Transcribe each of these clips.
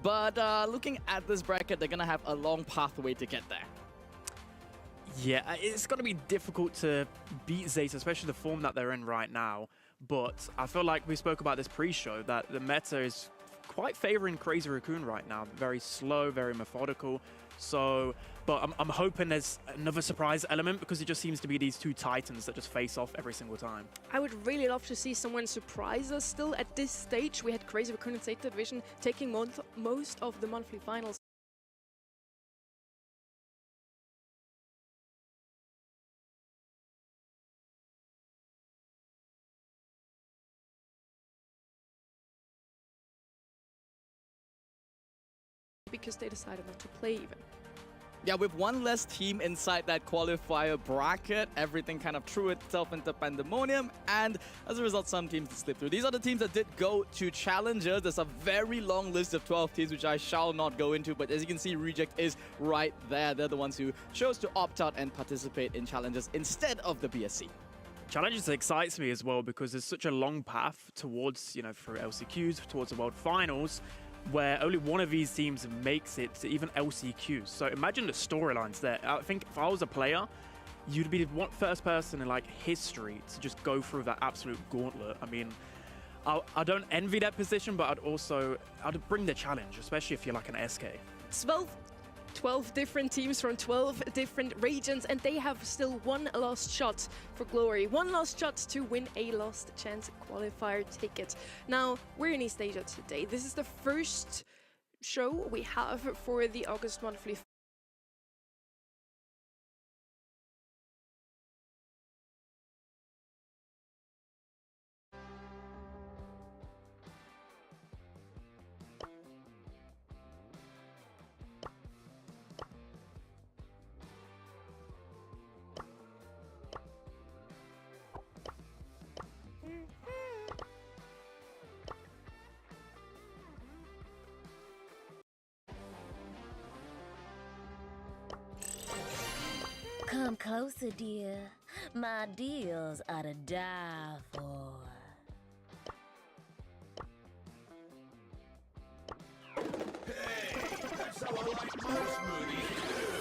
But looking at this bracket, they're going to have a long pathway to get there. Yeah, it's going to be difficult to beat Zeta, especially the form that they're in right now. But I feel like we spoke about this pre-show, that the meta is quite favoring Crazy Raccoon right now. Very slow, very methodical. So, but I'm hoping there's another surprise element, because it just seems to be these two titans that just face off every single time. I would really love to see someone surprise us still at this stage. We had Crazy Raccoon and Zeta Division taking most of the monthly finals. Because they decided not to play even. Yeah, with one less team inside that qualifier bracket, everything kind of threw itself into pandemonium, and as a result, some teams did slip through. These are the teams that did go to Challengers. There's a very long list of 12 teams, which I shall not go into, but as you can see, Reject is right there. They're the ones who chose to opt out and participate in Challengers instead of the BSC. Challengers excites me as well, because there's such a long path towards, you know, through LCQs, towards the World Finals, where only one of these teams makes it to even LCQs. So imagine the storylines there. I think if I was a player, you'd be the first person in like history to just go through that absolute gauntlet. I mean, I don't envy that position, but I'd bring the challenge, especially if you're like an SK. 12 different teams from 12 different regions, and they have still one last shot for glory. One last shot to win a last chance qualifier ticket. Now, we're in East Asia today. This is the first show we have for the August monthly. Come closer, dear. My deals are to die for. Hey, that's how I like my smoothies too.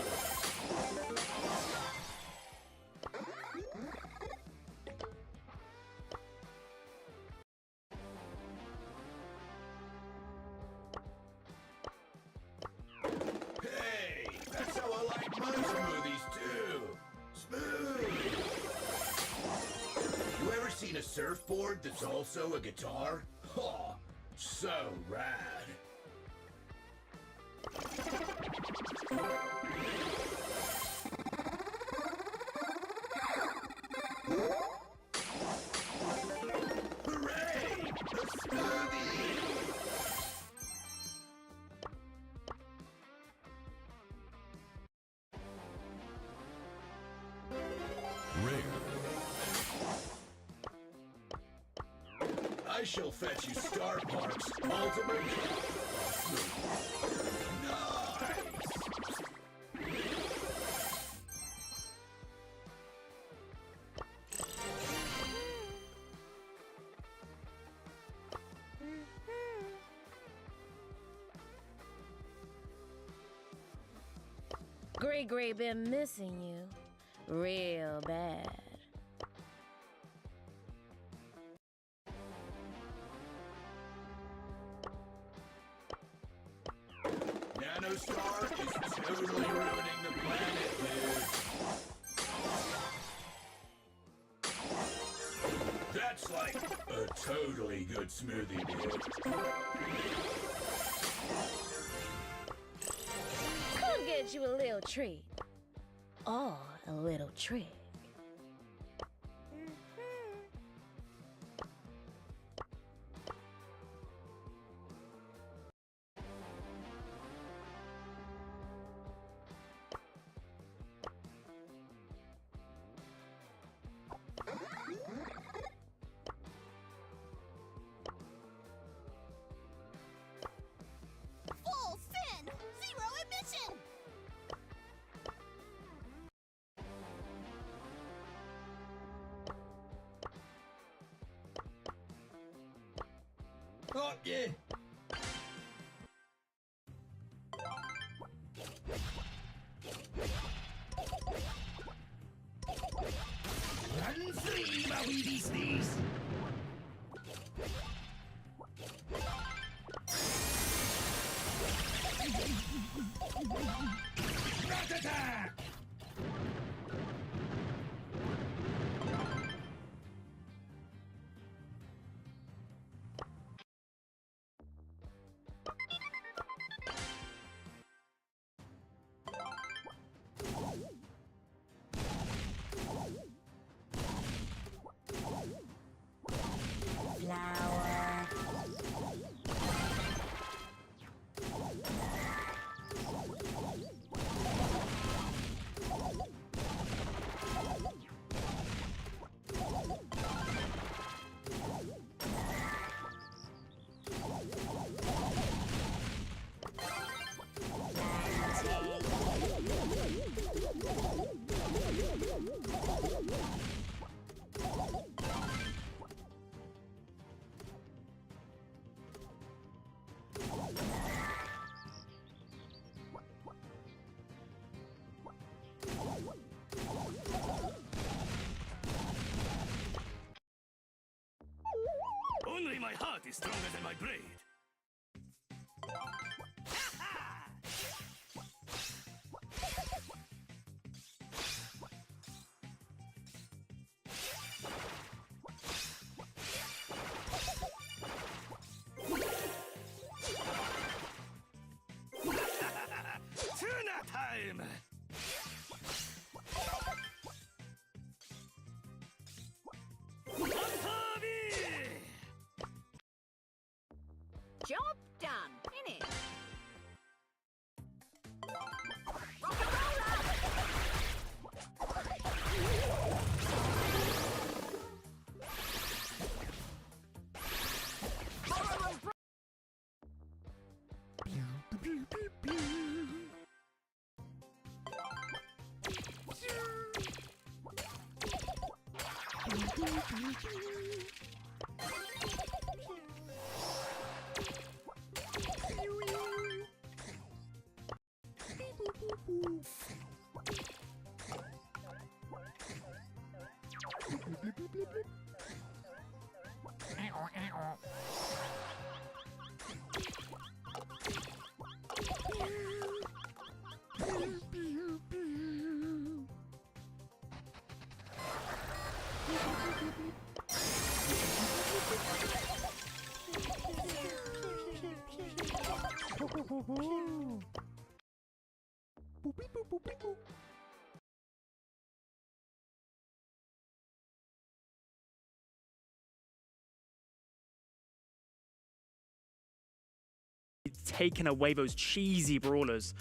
Hey, that's how I like my smoothies too. Smooth. You ever seen a surfboard that's also a guitar? Oh, so rad. Hooray! A smoothie! I shall fetch you Star Park's ultimate. Nice! Gray been missing you real bad. Nanostar is totally ruining the planet, dude. That's like a totally good smoothie, dude. Come get you a little treat. Or a little trick. Full fin! Zero emission! Oh, yeah. Run free, my wee beasties! Rat-attack! Flower. Only my heart is stronger than my blade. Tuna time! Job done, innit? Rock and Taking away those cheesy brawlers.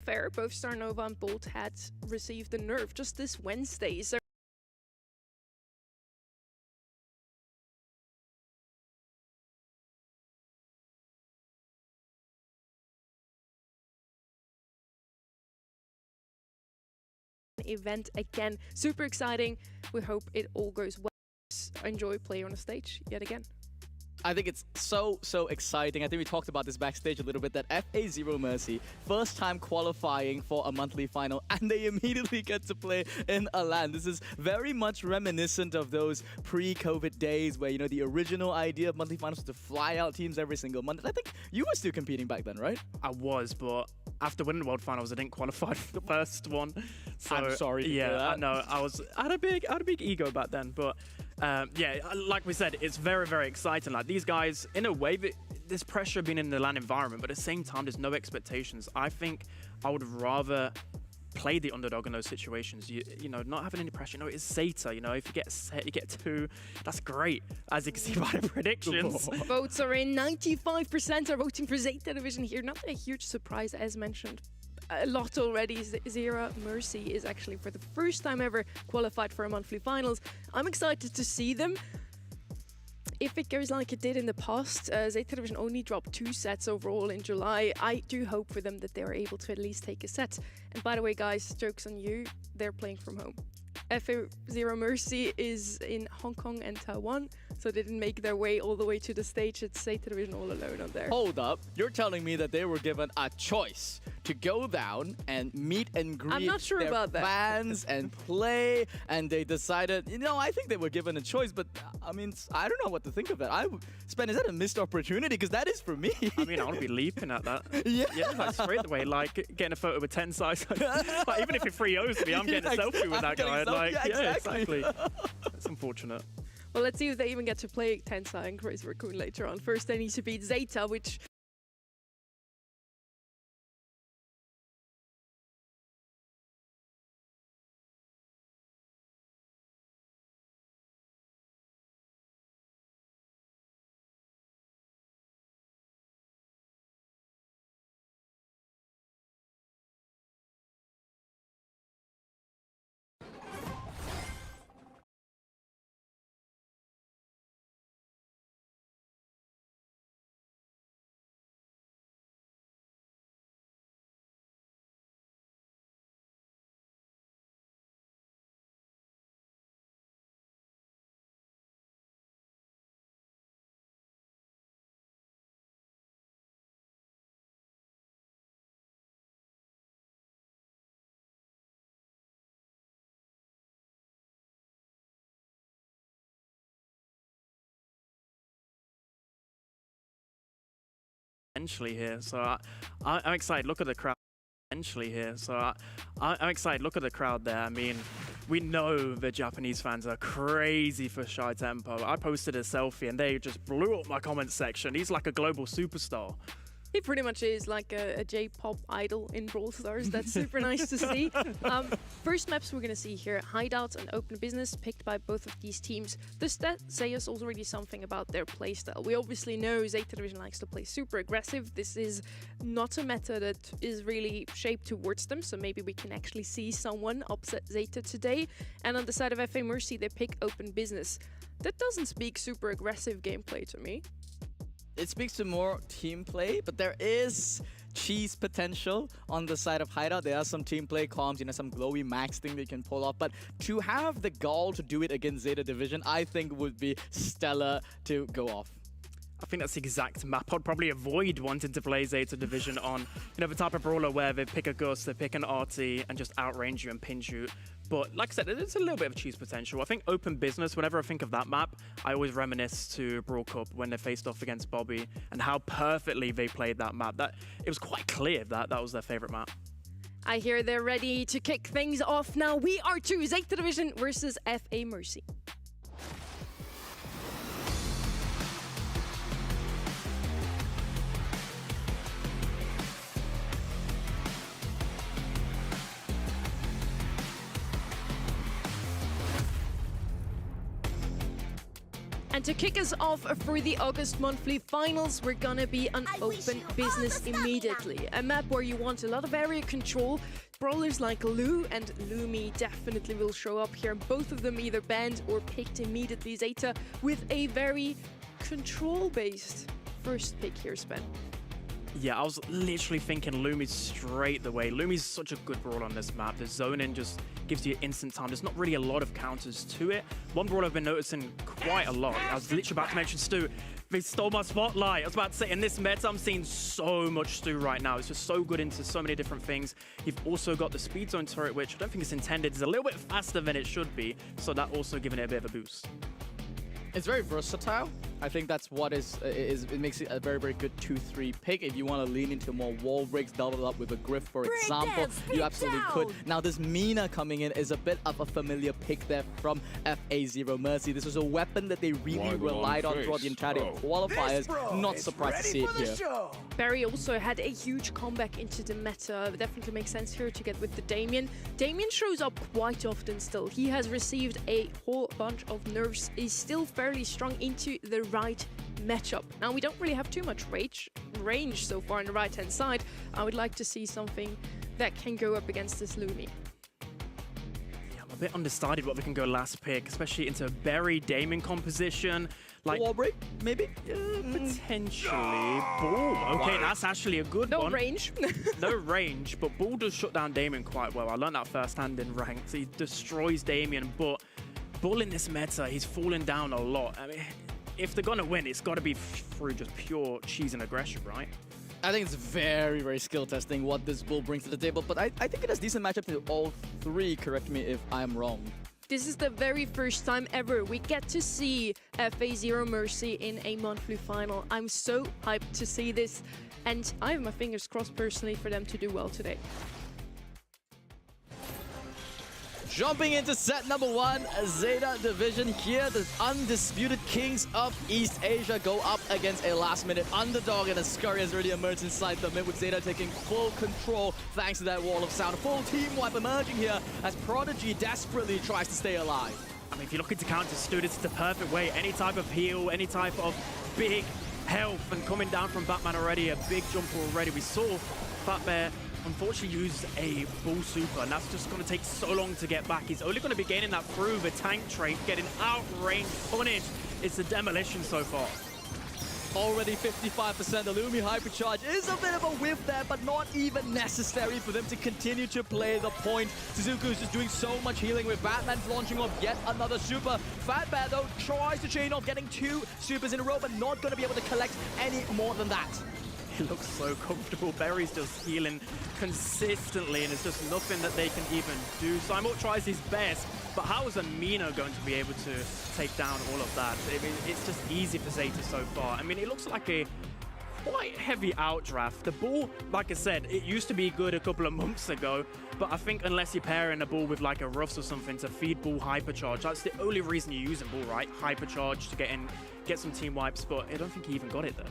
Fair, both Starnova and Bolt had received the nerf just this Wednesday, so event again. Super exciting. We hope it all goes well. Enjoy playing on the stage yet again. I think it's so exciting. I think we talked about this backstage a little bit, that FA Zero Mercy, first time qualifying for a monthly final, and they immediately get to play in a LAN. This is very much reminiscent of those pre-COVID days where, you know, the original idea of monthly finals was to fly out teams every single month. I think you were still competing back then, right? I was, but after winning the World Finals, I didn't qualify for the first one. So, I'm sorry to hear yeah, that. I know. I had a big ego back then, but yeah, like we said, it's very, very exciting. Like these guys, in a way, there's pressure being in the LAN environment, but at the same time, there's no expectations. I think I would rather play the underdog in those situations. You know, not having any pressure. You know, it's Zeta. You know, if you get a set, you get 2. That's great, as you can see by the predictions. Votes are in. 95% are voting for Zeta Division here. Not a huge surprise, as mentioned. A lot already. Zero Mercy is actually for the first time ever qualified for a monthly finals. I'm excited to see them. If it goes like it did in the past, Zeta Division only dropped 2 sets overall in July. I do hope for them that they are able to at least take a set. And by the way, guys, joke's on you, they're playing from home. FA Zero Mercy is in Hong Kong and Taiwan, so they didn't make their way all the way to the stage. It's Zeta Division all alone on there. Hold up. You're telling me that they were given a choice to go down and meet and greet I'm not sure their about that. fans and play, and they decided, I think they were given a choice, but I mean, I don't know what to think of it. Spen, is that a missed opportunity? Because that is for me. I mean, I want to be leaping at that. Yeah. Like straight away, like getting a photo with 10 size. Like, even if it 3-0s me, I'm getting a selfie with that guy. Like, yeah, exactly. That's unfortunate. Well, let's see if they even get to play Tensai and Crazy Raccoon later on. First, they need to beat Zeta, which... Here, so I'm excited. Look at the crowd. Here, so I'm excited. Look at the crowd there. I mean, we know the Japanese fans are crazy for Shy Tempo. I posted a selfie and they just blew up my comment section. He's like a global superstar. He pretty much is like a J-pop idol in Brawl Stars. That's super nice to see. First maps we're going to see here, Hideout and Open Business, picked by both of these teams. Does that say us already something about their playstyle? We obviously know Zeta Division likes to play super aggressive. This is not a meta that is really shaped towards them, so maybe we can actually see someone upset Zeta today. And on the side of FA Mercy, they pick Open Business. That doesn't speak super aggressive gameplay to me. It speaks to more team play, but there is cheese potential on the side of Hideout. There are some team play comms, some glowy max thing they can pull off. But to have the gall to do it against Zeta Division, I think would be stellar to go off. I think that's the exact map I'd probably avoid wanting to play Zeta Division on. The type of brawler where they pick a Gus, they pick an RT, and just outrange you and pin shoot. But like I said, there's a little bit of cheese potential. I think Open Business, whenever I think of that map, I always reminisce to Brawl Cup when they faced off against Bobby and how perfectly they played that map. It was quite clear that was their favorite map. I hear they're ready to kick things off now. We are to Zeta Division versus FA Mercy. And to kick us off for the August monthly finals, we're gonna be on Open Business immediately. A map where you want a lot of area control. Brawlers like Lu and Lumi definitely will show up here. Both of them either banned or picked immediately. Zeta with a very control-based first pick here, Spen. Yeah, I was literally thinking Lumi's straight away. Lumi's such a good brawler on this map. The zoning just gives you instant time. There's not really a lot of counters to it. One brawler I've been noticing quite a lot. I was literally about to mention Stu. They stole my spotlight. I was about to say, in this meta, I'm seeing so much Stu right now. It's just so good into so many different things. You've also got the speed zone turret, which I don't think it's intended. It's a little bit faster than it should be. So that also giving it a bit of a boost. It's very versatile. I think that's what it makes it a very, very good 2-3 pick. If you want to lean into more wall breaks, double up with a Griff, for example, you absolutely could. Now, this Mina coming in is a bit of a familiar pick there from FA Zero Mercy. This was a weapon that they really relied on throughout the entirety of qualifiers. Not surprised to see it here. Barry also had a huge comeback into the meta. It definitely makes sense here to get with the Damien. Damien shows up quite often still. He has received a whole bunch of nerfs. He's still fairly strong into the right matchup. Now, we don't really have too much range so far on the right-hand side. I would like to see something that can go up against this Lumi. Yeah, I'm a bit undecided what we can go last pick, especially into a Berry Damien composition. Like wall break, maybe? Potentially. Bull. Okay, that's actually a good one. No range. No range, but Bull does shut down Damien quite well. I learned that firsthand in ranked. He destroys Damien, but Bull in this meta, he's fallen down a lot. I mean, if they're gonna win, it's got to be through just pure cheese and aggression, right? I think it's very, very skill testing what this bull brings to the table, but I think it has decent matchup to all three. Correct me if I'm wrong. This is the very first time ever we get to see FA Zero Mercy in a monthly final. I'm so hyped to see this, and I have my fingers crossed personally for them to do well today. Jumping into set number 1, Zeta Division here. The undisputed kings of East Asia go up against a last-minute underdog, and a Scurry has already emerged inside the mid with Zeta taking full control thanks to that wall of sound. Full team wipe emerging here as Prodigy desperately tries to stay alive. I mean, if you're looking to counter Stu, this is the perfect way. Any type of heal, any type of big health, and coming down from Batman already, a big jumper already. We saw Fat Bear unfortunately use a bull super, and that's just going to take so long to get back. He's only going to be gaining that through the tank trait, getting outranged, punished. It's a demolition so far. Already 55%. The Lumi Hypercharge is a bit of a whiff there, but not even necessary for them to continue to play the point. Suzuku is just doing so much healing with Batman launching off yet another super. Fat Bear, though, tries to chain off, getting 2 supers in a row, but not going to be able to collect any more than that. It looks so comfortable. Berry's just healing consistently, and it's just nothing that they can even do. Simon tries his best, but how is Amino going to be able to take down all of that? I mean, it's just easy for Zeta so far. I mean, it looks like a quite heavy outdraft. The ball, like I said, it used to be good a couple of months ago, but I think unless you're pairing a ball with like a Ruffs or something to feed ball hypercharge, that's the only reason you're using ball, right? Hypercharge to get some team wipes, but I don't think he even got it there.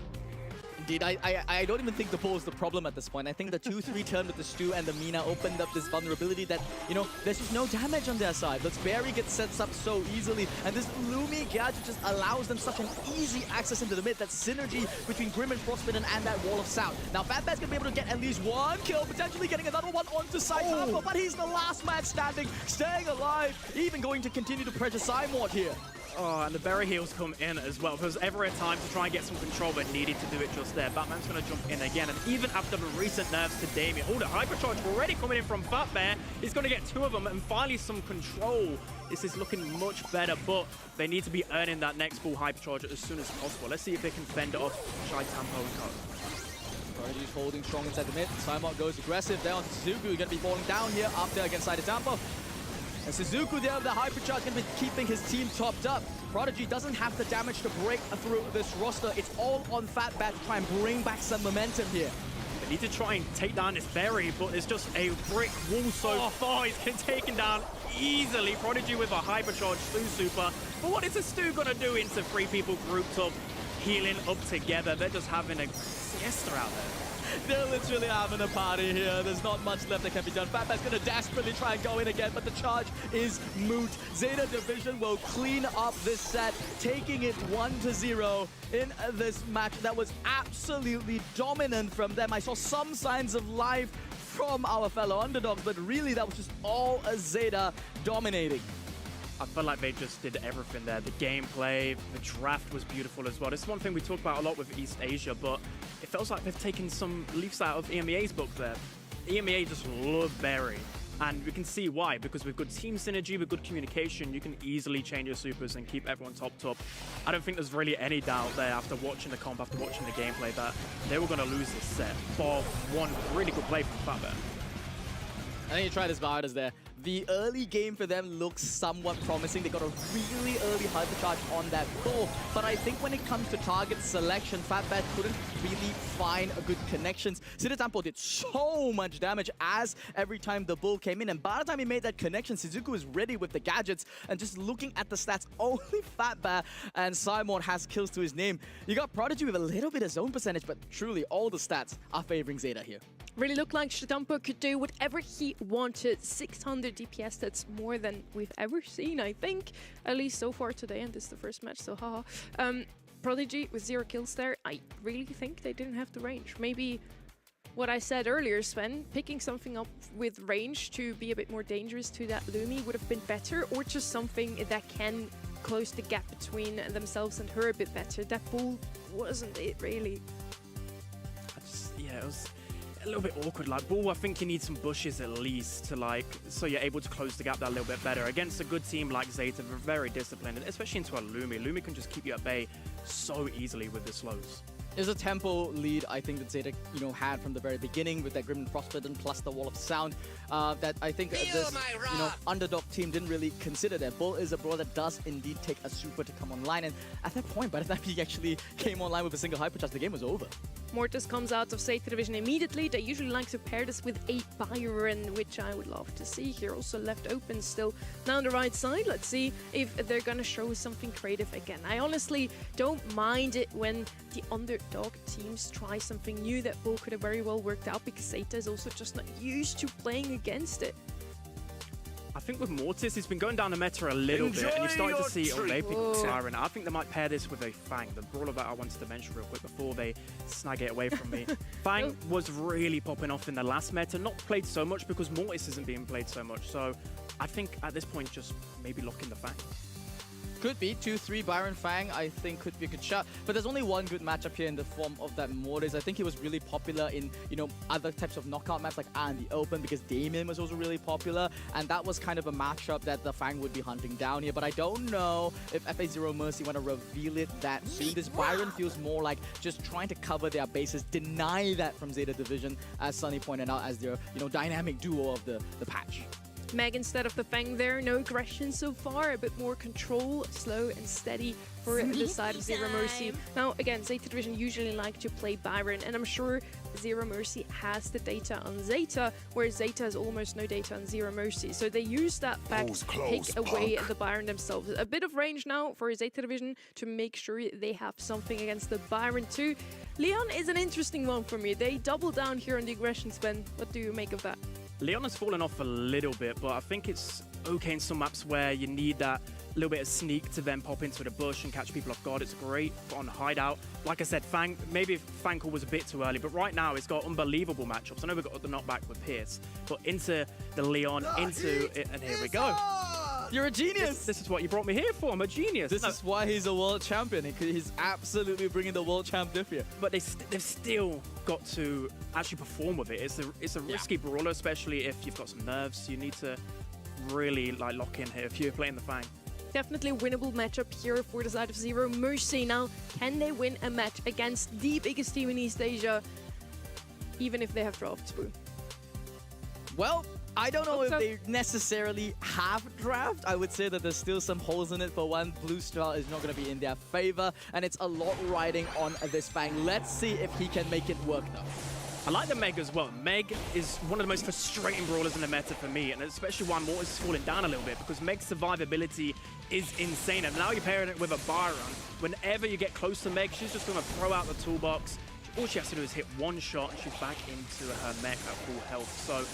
Indeed, I don't even think the ball is the problem at this point. I think the 2-3 turn with the Stu and the Mina opened up this vulnerability that, you know, there's just no damage on their side. But Barry gets set up so easily, and this Lumi gadget just allows them such an easy access into the mid. That synergy between Grim and Frostbitten and that wall of sound. Now, Fat Bear's gonna be able to get at least 1 kill, potentially getting another one onto Saitama, but he's the last man standing, staying alive, even going to continue to pressure Simon here. Oh, and the berry heals come in as well. If there was ever a time to try and get some control, but needed to do it just there. Batman's going to jump in again, and even after the recent nerfs to Damien. Oh, the hypercharge already coming in from Fat Bear. He's going to get 2 of them, and finally some control. This is looking much better, but they need to be earning that next ball hypercharge as soon as possible. Let's see if they can fend it off Shy Tampo and Co. Prodigy's holding strong inside the mid. Simon goes aggressive there on Suzuku. Going to be falling down here up there against Side Tampo. And Suzuku there with the hypercharge going to be keeping his team topped up. Prodigy doesn't have the damage to break through this roster. It's all on Fat Bear to try and bring back some momentum here. They need to try and take down this berry, but it's just a brick wall so far. He's getting taken down easily. Prodigy with a hypercharge Stu super. But what is a Stu going to do into 3 people grouped up, healing up together? They're just having a siesta out there. They're literally having a party here. There's not much left that can be done. Fat Bear's going to desperately try and go in again, but the charge is moot. Zeta Division will clean up this set, taking it 1-0 in this match that was absolutely dominant from them. I saw some signs of life from our fellow underdogs, but really that was just all a Zeta dominating. I felt like they just did everything there. The gameplay, the draft was beautiful as well. This is one thing we talk about a lot with East Asia, but it feels like they've taken some leaves out of EMEA's book there. EMEA just love Berry, and we can see why, because with good team synergy, with good communication, you can easily change your supers and keep everyone topped up. I don't think there's really any doubt there after watching the comp, after watching the gameplay, that they were going to lose this set. Bar one really good play from Fat Bear. I think you tried as hard as there. The early game for them looks somewhat promising. They got a really early hypercharge on that bull, but I think when it comes to target selection, Fat Bear couldn't really find a good connections. Sidatampo did so much damage as every time the bull came in, and by the time he made that connection, Suzuku was ready with the gadgets, and just looking at the stats, only Fat Bear and Simon has kills to his name. You got Prodigy with a little bit of zone percentage, but truly all the stats are favoring Zeta here. Really looked like Shitampo could do whatever he wanted. 600 DPS, that's more than we've ever seen, I think. At least so far today, and this is the first match, so haha. Prodigy with 0 kills there. I really think they didn't have the range. Maybe what I said earlier, Sven, picking something up with range to be a bit more dangerous to that Lumi would have been better, or just something that can close the gap between themselves and her a bit better. That bull wasn't it, really. Yeah, it was... a little bit awkward. Like, Bull, I think you need some bushes at least to, like, so you're able to close the gap that little bit better. Against a good team like Zeta, they're very disciplined, and especially into a Lumi. Lumi can just keep you at bay so easily with the slows. There's a tempo lead I think that Zeta, had from the very beginning with that Grim and Frostbitten plus the Wall of Sound. That I think this, underdog team didn't really consider that. Bull is a brawler that does indeed take a super to come online, and at that point, by the time he actually came online with a single hypercharge, the game was over. Mortis comes out of Zeta Division immediately. They usually like to pair this with a Byron, which I would love to see here. Also left open still. Now on the right side, let's see if they're gonna show something creative again. I honestly don't mind it when the underdog teams try something new. That Bull could have very well worked out because Zeta is also just not used to playing against it. I think with Mortis, he's been going down the meta a little bit, and you're starting to see they pick Siren. I think they might pair this with a Fang, the brawler that I wanted to mention real quick before they snag it away from me. Fang was really popping off in the last meta, not played so much because Mortis isn't being played so much. So I think at this point, just maybe lock in the Fang. Could be 2-3 Byron Fang, I think could be a good shot. But there's only one good matchup here in the form of that Mortis. I think he was really popular in, other types of knockout maps like in the Open because Damien was also really popular. And that was kind of a matchup that the Fang would be hunting down here. But I don't know if FA Zero Mercy want to reveal it that soon. This Byron feels more like just trying to cover their bases, deny that from Zeta Division, as Sunny pointed out, as their, dynamic duo of the patch. Meg instead of the Fang there, no aggression so far, a bit more control, slow and steady for the side of Zero Mercy. Now again, Zeta Division usually like to play Byron, and I'm sure Zero Mercy has the data on Zeta, whereas Zeta has almost no data on Zero Mercy. So they use that fact to take away the Byron themselves. A bit of range now for Zeta Division to make sure they have something against the Byron too. Leon is an interesting one for me. They double down here on the aggression spend. What do you make of that? Leon has fallen off a little bit, but I think it's okay in some maps where you need that little bit of sneak to then pop into the bush and catch people off guard. It's great on hideout. Like I said, Fang, maybe Fang call was a bit too early, but right now it's got unbelievable matchups. I know we've got the knockback with Pierce, but into the Leon, into it, and here we go. You're a genius! This is what you brought me here for. I'm a genius. This is why he's a world champion. He's absolutely bringing the world champ diff here. But they've still got to actually perform with it. It's a risky brawler, especially if you've got some nerves. You need to really lock in here if you're playing the Fang. Definitely a winnable matchup here for the side of Zero Mercy. Now, can they win a match against the biggest team in East Asia, even if they have drafts, Boo? Well, I don't know if they necessarily have draft. I would say that there's still some holes in it. For one, Blue Star is not going to be in their favor, and it's a lot riding on this Fang. Let's see if he can make it work, though. I like the Meg as well. Meg is one of the most frustrating brawlers in the meta for me, and especially why Mortis is falling down a little bit, because Meg's survivability is insane. And now you're pairing it with a Byron. Whenever you get close to Meg, she's just going to throw out the toolbox. All she has to do is hit one shot, and she's back into her mech at full health. So,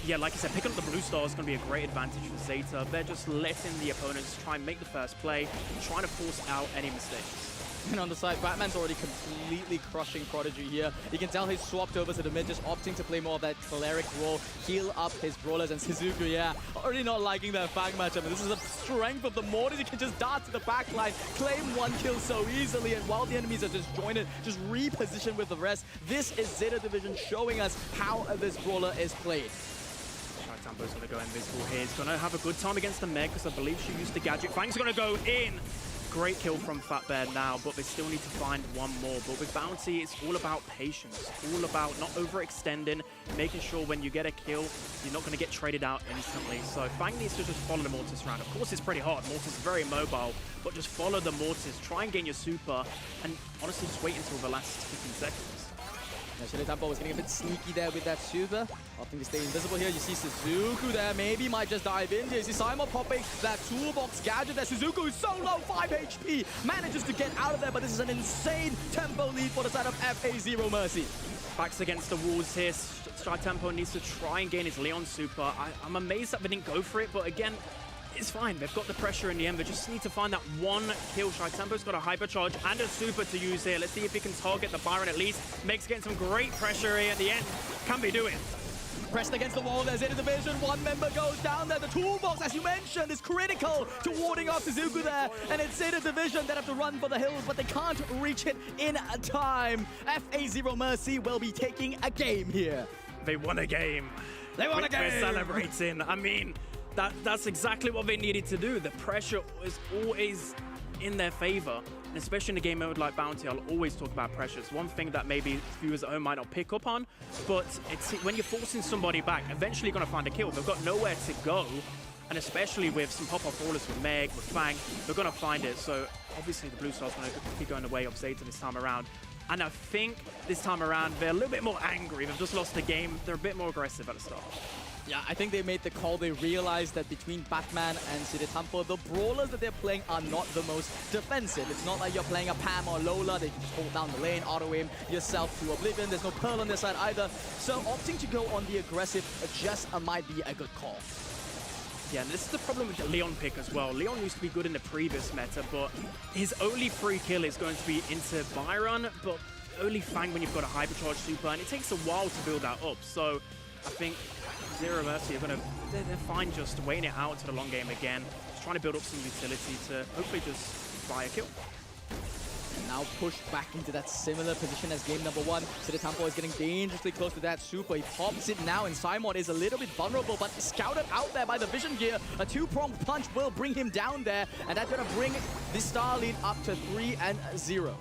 yeah, like I said, picking up the Blue Star is going to be a great advantage for Zeta. They're just letting the opponents try and make the first play, trying to force out any mistakes. And on the side, Batman's already completely crushing Prodigy here. You can tell he's swapped over to the mid, just opting to play more of that cleric role, heal up his brawlers, and Suzuku, yeah, already not liking that Fang matchup. And this is the strength of the Mortis. He can just dart to the backline, claim one kill so easily, and while the enemies are disjointed, just reposition with the rest. This is Zeta Division showing us how this brawler is played. Tambo's going to go invisible here. He's going to have a good time against the Meg, because I believe she used the gadget. Fang's going to go in. Great kill from Fat Bear now, but they still need to find one more. But with Bounty, it's all about patience. It's all about not overextending, making sure when you get a kill, you're not going to get traded out instantly. So Fang needs to just follow the Mortis around. Of course, it's pretty hard. Mortis is very mobile, but just follow the Mortis. Try and gain your super, and honestly, just wait until the last 15 seconds. Actually, Tempo was getting a bit sneaky there with that super. Opting to stay invisible here. You see Suzuku there. Maybe might just dive in here. You see Simon popping that toolbox gadget there. Suzuku is so low, 5 HP. Manages to get out of there, but this is an insane tempo lead for the side of FA Zero Mercy. Backs against the walls here. Shy Tempo needs to try and gain his Leon super. I'm amazed that they didn't go for it, but again, it's fine. They've got the pressure in the end. They just need to find that one kill. Shy Tempo's got a hypercharge and a super to use here. Let's see if he can target the Byron at least. Meg's getting some great pressure here at the end. Can be doing. Pressed against the wall, there's Zeta Division. One member goes down there. The toolbox, as you mentioned, is critical to warding off Suzuku there. And it's Zeta Division that have to run for the hills, but they can't reach it in time. FA Zero Mercy will be taking a game here. They won a game. They won a game! We're celebrating. I mean, that's exactly what they needed to do. The pressure was always in their favor. And especially in a game mode like Bounty, I'll always talk about pressure. It's one thing that maybe viewers at home might not pick up on, but it's when you're forcing somebody back, eventually you're going to find a kill. They've got nowhere to go, and especially with some pop-off brawlers with Meg, with Fang, they're going to find it. So obviously the Blue Star's going to be going the way of Zeta this time around. And I think this time around, they're a little bit more angry. They've just lost the game. They're a bit more aggressive at the start. Yeah, I think they made the call. They realized that between Batman and Siddhartha, the brawlers that they're playing are not the most defensive. It's not like you're playing a Pam or Lola. They can just hold down the lane, auto-aim yourself to oblivion. There's no Pearl on their side either. So opting to go on the aggressive just might be a good call. Yeah, and this is the problem with the Leon pick as well. Leon used to be good in the previous meta, but his only free kill is going to be into Byron, but only Fang when you've got a hypercharge super, and it takes a while to build that up. So I think Zero Mercy are going to, they're fine just waiting it out to the long game again, just trying to build up some utility to hopefully just buy a kill. And now pushed back into that similar position as game number one. Siddhartha is getting dangerously close to that super. He pops it now, and Simon is a little bit vulnerable, but scouted out there by the vision gear. A two-pronged punch will bring him down there, and that's going to bring the Star lead up to 3-0.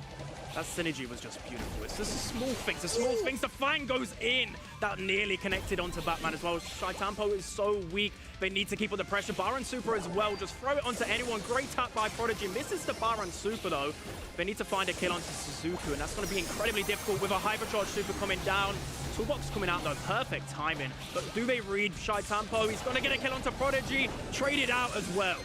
That synergy was just beautiful. It's just small things, the small things. The Fang goes in. That nearly connected onto Batman as well. Shaitampo is so weak. They need to keep up the pressure. Baron Super as well. Just throw it onto anyone. Great tap by Prodigy. Misses the Baron Super though. They need to find a kill onto Suzuku, and that's going to be incredibly difficult with a Hypercharge Super coming down. Toolbox coming out though. Perfect timing. But do they read Shaitampo? He's going to get a kill onto Prodigy. Trade it out as well.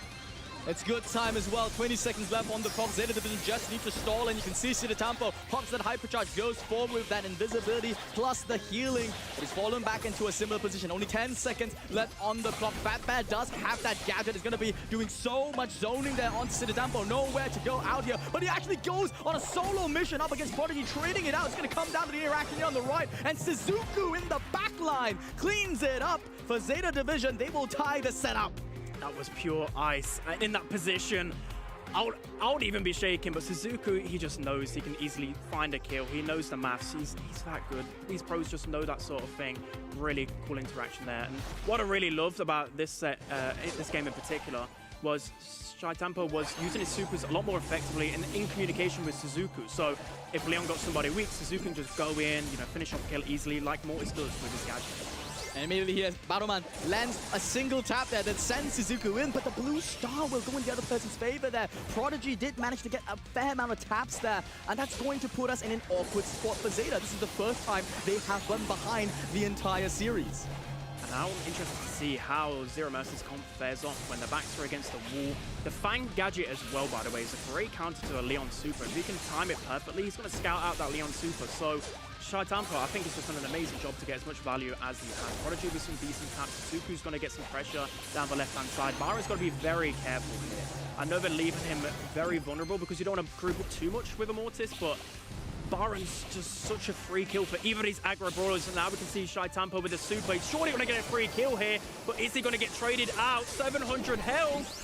It's good time as well. 20 seconds left on the clock. Zeta Division just need to stall, and you can see Siddhartha pops that hypercharge, goes forward with that invisibility plus the healing, but he's fallen back into a similar position. Only 10 seconds left on the clock. Fatbear does have that gadget. He's going to be doing so much zoning there onto Siddhartha. Nowhere to go out here, but he actually goes on a solo mission up against Prodigy, trading it out. It's going to come down to the interaction here on the right, and Suzuku in the back line cleans it up for Zeta Division. They will tie the setup. That was pure ice. And in that position, I would even be shaking, but Suzuku, he just knows he can easily find a kill. He knows the maths. He's that good. These pros just know that sort of thing. Really cool interaction there. And what I really loved about this this game in particular was Shaitampo was using his supers a lot more effectively and in communication with Suzuku. So if Leon got somebody weak, Suzuku can just go in, finish off the kill easily like Mortis does with his gadget. And immediately here, Battleman lands a single tap there that sends Suzuku in, but the Blue Star will go in the other person's favor there. Prodigy did manage to get a fair amount of taps there, and that's going to put us in an awkward spot for Zeta. This is the first time they have run behind the entire series. And now I'm interested to see how Zero Mercy's comp fares off when the backs are against the wall. The Fang gadget as well, by the way, is a great counter to a Leon Super. If he can time it perfectly, he's going to scout out that Leon Super. So Shaitampo, I think, has just done an amazing job to get as much value as he has. Prodigy with some decent taps. Suzuku's going to get some pressure down the left-hand side. Byron's got to be very careful here. I know they're leaving him very vulnerable because you don't want to group up too much with a Mortis, but Baron's just such a free kill for either of these aggro brawlers. And now we can see Shaitampo with a super. He's surely going to get a free kill here, but is he going to get traded out? 700 health.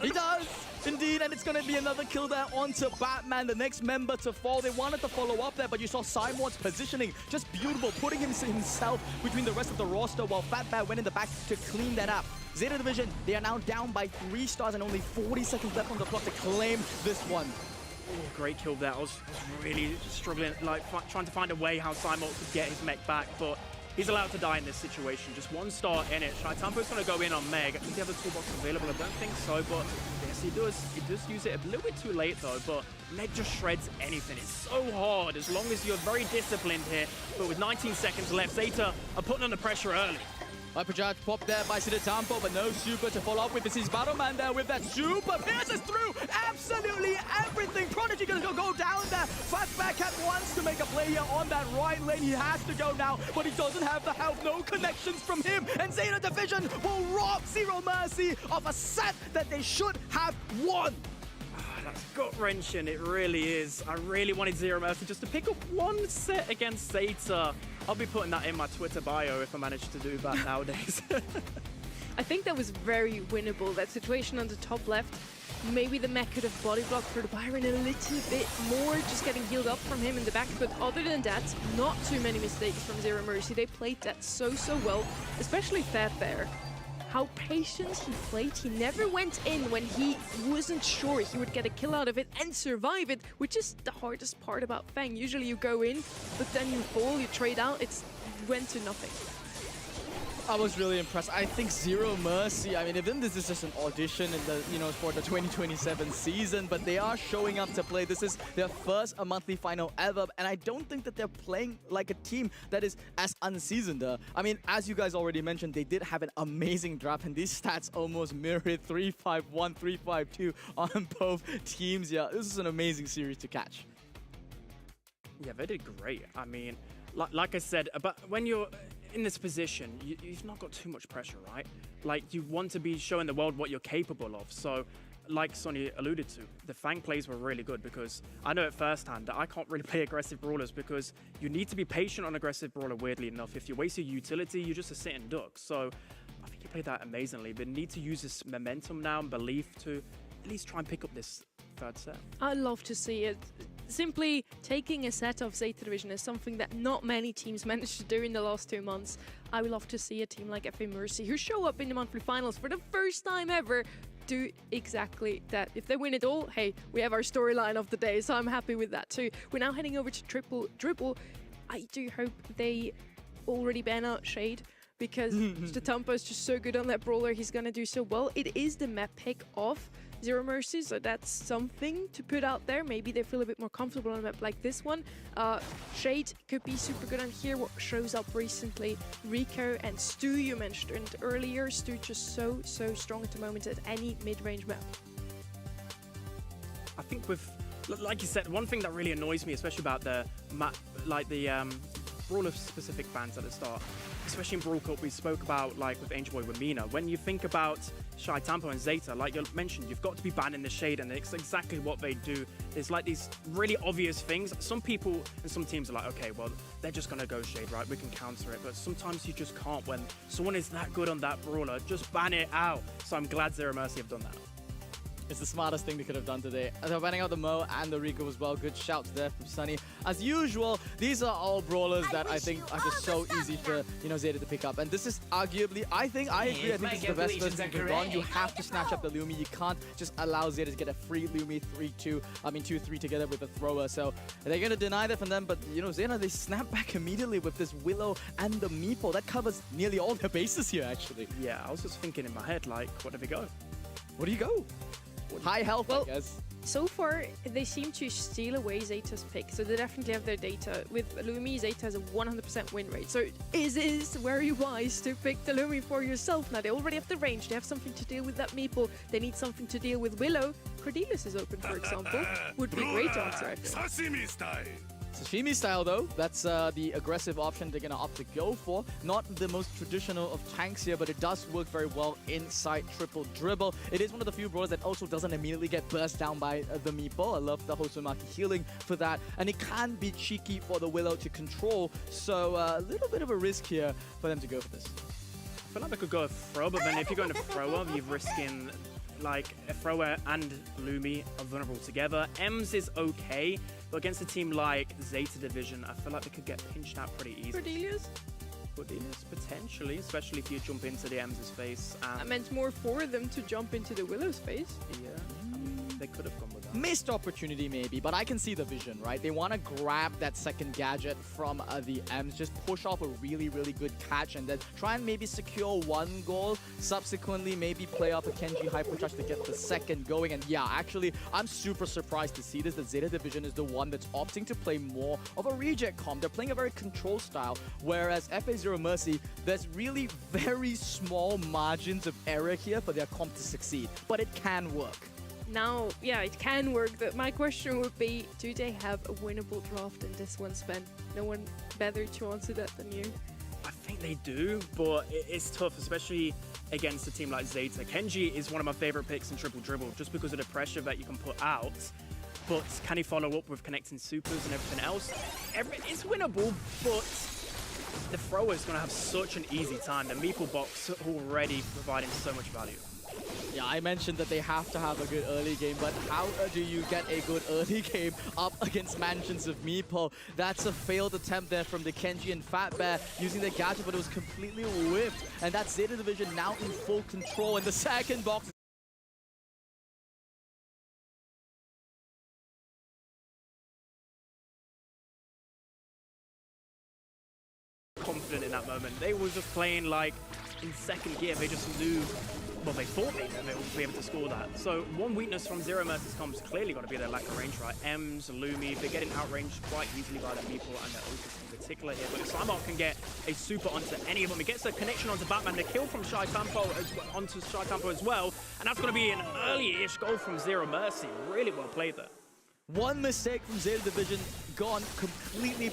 He does, indeed, and it's going to be another kill there onto Batman, the next member to fall. They wanted to follow up there, but you saw Simon's positioning just beautiful, putting himself between the rest of the roster while Fatbear went in the back to clean that up. Zeta Division, they are now down by 3 stars and only 40 seconds left on the clock to claim this one. Oh, great kill there. I was really struggling, trying to find a way how Simon could get his mech back, but he's allowed to die in this situation. Just 1 star in it. Shaitampo's going to go in on Meg. Does he have the toolbox available? I don't think so, but yes, he does. He does use it a little bit too late, though, but Meg just shreds anything. It's so hard as long as you're very disciplined here, but with 19 seconds left, Zeta are putting on the pressure early. Hypercharge popped there by Siddhartha, but no super to follow up with. This is Battleman there with that super. Pierces through absolutely everything. Prodigy gonna go down there. Fatback Cat wants to make a play here on that right lane. He has to go now, but he doesn't have the help. No connections from him. And Zeta Division will rob Zero Mercy of a set that they should have won. That's gut-wrenching, it really is. I really wanted Zero Mercy just to pick up 1 set against Zeta. I'll be putting that in my Twitter bio if I manage to do that nowadays. I think that was very winnable, that situation on the top left. Maybe the mech could have body blocked for the Byron a little bit more, just getting healed up from him in the back. But other than that, not too many mistakes from Zero Mercy. They played that so well, especially Fat there. How patient he played. He never went in when he wasn't sure he would get a kill out of it and survive it, which is the hardest part about Fang. Usually you go in, but then you fall, you trade out, it went to nothing. I was really impressed. I think Zero Mercy, I mean, even this is just an audition in the, for the 2027 season, but they are showing up to play. This is their first monthly final ever, and I don't think that they're playing like a team that is as unseasoned. I mean, as you guys already mentioned, they did have an amazing draft, and these stats almost mirrored 3-5-1, 3-5-2 on both teams. Yeah, this is an amazing series to catch. Yeah, they did great. I mean, like I said, but when you're in this position, you've not got too much pressure, right? Like, you want to be showing the world what you're capable of. So, like Sonny alluded to, the Fang plays were really good because I know it firsthand that I can't really play aggressive brawlers because you need to be patient on aggressive brawler, weirdly enough. If you waste your utility, you're just a sitting duck. So, I think you played that amazingly, but need to use this momentum now and belief to at least try and pick up this third set. I'd love to see it. Simply taking a set of Zeta Division is something that not many teams managed to do in the last 2 months. I would love to see a team like FA Mercy, who show up in the monthly finals for the first time ever, do exactly that. If they win it all, hey, we have our storyline of the day, so I'm happy with that too. We're now heading over to Triple Dribble. I do hope they already ban out Shade, because Statampa is just so good on that brawler. He's gonna do so well. It is the map pick of Zero Mercy, so that's something to put out there. Maybe they feel a bit more comfortable on a map like this one. Shade could be super good on here. What shows up recently, Rico and Stu, you mentioned earlier. Stu just so strong at the moment at any mid-range map. I think with, like you said, one thing that really annoys me, especially about the map, like the brawler-specific bans at the start, especially in Brawl Cup, we spoke about, like with Angel Boy with Mina. When you think about Shy Tampo and Zeta, like you mentioned, you've got to be banning the Shade, and it's exactly what they do. There's like these really obvious things. Some people and some teams are like, okay, well, they're just gonna go Shade, right? We can counter it, but sometimes you just can't. When someone is that good on that brawler, just ban it out. So I'm glad Zero Mercy have done that. It's the smartest thing they could have done today. They're banning out the Mo and the Rico as well. Good shouts there from Sunny. As usual, these are all brawlers that I think are just so easy for, Zeta to pick up. And this is arguably, I agree, I think this is the best version of Regarde. You have to snatch up the Lumi. You can't just allow Zeta to get a free Lumi 2-3 together with a thrower. So they're going to deny that from them. But, Zeta, they snap back immediately with this Willow and the Meepo. That covers nearly all their bases here, actually. Yeah, I was just thinking in my head, like, where do they go? Where do you go? High health, I guess. So far, they seem to steal away Zeta's pick, so they definitely have their data. With Lumi, Zeta has a 100% win rate, so it is very wise to pick the Lumi for yourself. Now, they already have the range, they have something to deal with that Meeple, they need something to deal with Willow. Cordelius is open, for example. Would be a great answer, I feel. Sashimi style. Sashimi style, though, that's the aggressive option they're going to opt to go for. Not the most traditional of tanks here, but it does work very well inside Triple Dribble. It is one of the few brawlers that also doesn't immediately get burst down by the Meepo. I love the Hosumaki healing for that. And it can be cheeky for the Willow to control, so a little bit of a risk here for them to go for this. I feel like they could go a throw, but then if you're going to thrower, you're risking like a thrower and Lumi are vulnerable together. Ems is okay, but against a team like Zeta Division, I feel like they could get pinched out pretty easily. Cordelius, potentially, especially if you jump into the Ems' face. And I meant more for them to jump into the Willow's face. Yeah, I mean, they could have gone with that. Missed opportunity maybe, but I can see the vision, right? They want to grab that second gadget from the Ems, just push off a really good catch, and then try and maybe secure one goal. Subsequently, maybe play off a Kenji Hypercharge to get the second going. And yeah, actually, I'm super surprised to see this. The Zeta Division is the one that's opting to play more of a reject comp. They're playing a very control style, whereas FA Zero Mercy, there's really very small margins of error here for their comp to succeed, but it can work. Now, yeah, it can work. My question would be, do they have a winnable draft in this one, Sven? No one better to answer that than you. I think they do, but it's tough, especially against a team like Zeta. Kenji is one of my favorite picks in Triple Dribble, just because of the pressure that you can put out. But can he follow up with connecting supers and everything else? It's winnable, but the thrower is going to have such an easy time. The Meeple box already providing so much value. Yeah, I mentioned that they have to have a good early game, but how do you get a good early game up against Mansions of Meeple? That's a failed attempt there from the Kenji and Fat Bear using the gadget, but it was completely whiffed. And that's Zeta Division now in full control. And the second box confident in that moment. They were just playing like in second gear. They just knew, well, they thought they would be able to score that. So one weakness from Zero Mercy's comms clearly got to be their lack of range, right? Ems, Lumi, they're getting outranged quite easily by the Meeple and their Opus in particular here. But if Simon can get a super onto any of them, he gets a connection onto Batman, the kill from Shy Tampo onto Shy Tampo as well. And that's going to be an early-ish goal from Zero Mercy. Really well played there. one mistake from Zeta Division gone completely.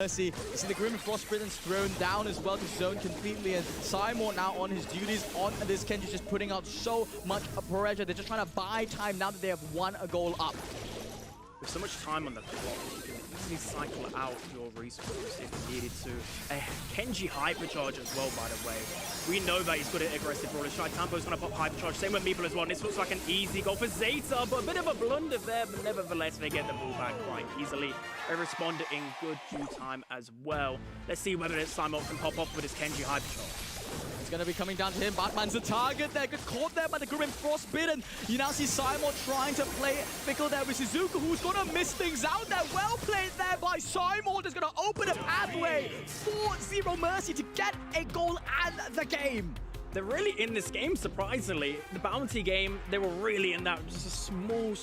Mercy. You see the Grim Frost Britton's thrown down as well to zone completely, and Simon now on his duties on this. Kenji's just putting out so much pressure. They're just trying to buy time now that they have one goal up. With so much time on the clock, you can easily cycle out your resources if needed to. A Kenji Hypercharge as well, by the way. We know that he's good at aggressive brawlers. Shy Tampo's going to pop Hypercharge, same with Meeple as well. And this looks like an easy goal for Zeta, but a bit of a blunder there, but nevertheless, they get the ball back quite easily. They respond in good due time as well. Let's see whether Simon can pop off with his Kenji Hypercharge. It's going to be coming down to him. Batman's the target there. Get caught there by the Grim Frostbitten. You now see Simon trying to play fickle there with Shizuka, who's going to miss things out there. Well played there by Simon. Is going to open a pathway for Zero Mercy to get a goal and the game. They're really in this game, surprisingly. The Bounty game, they were really in that just a small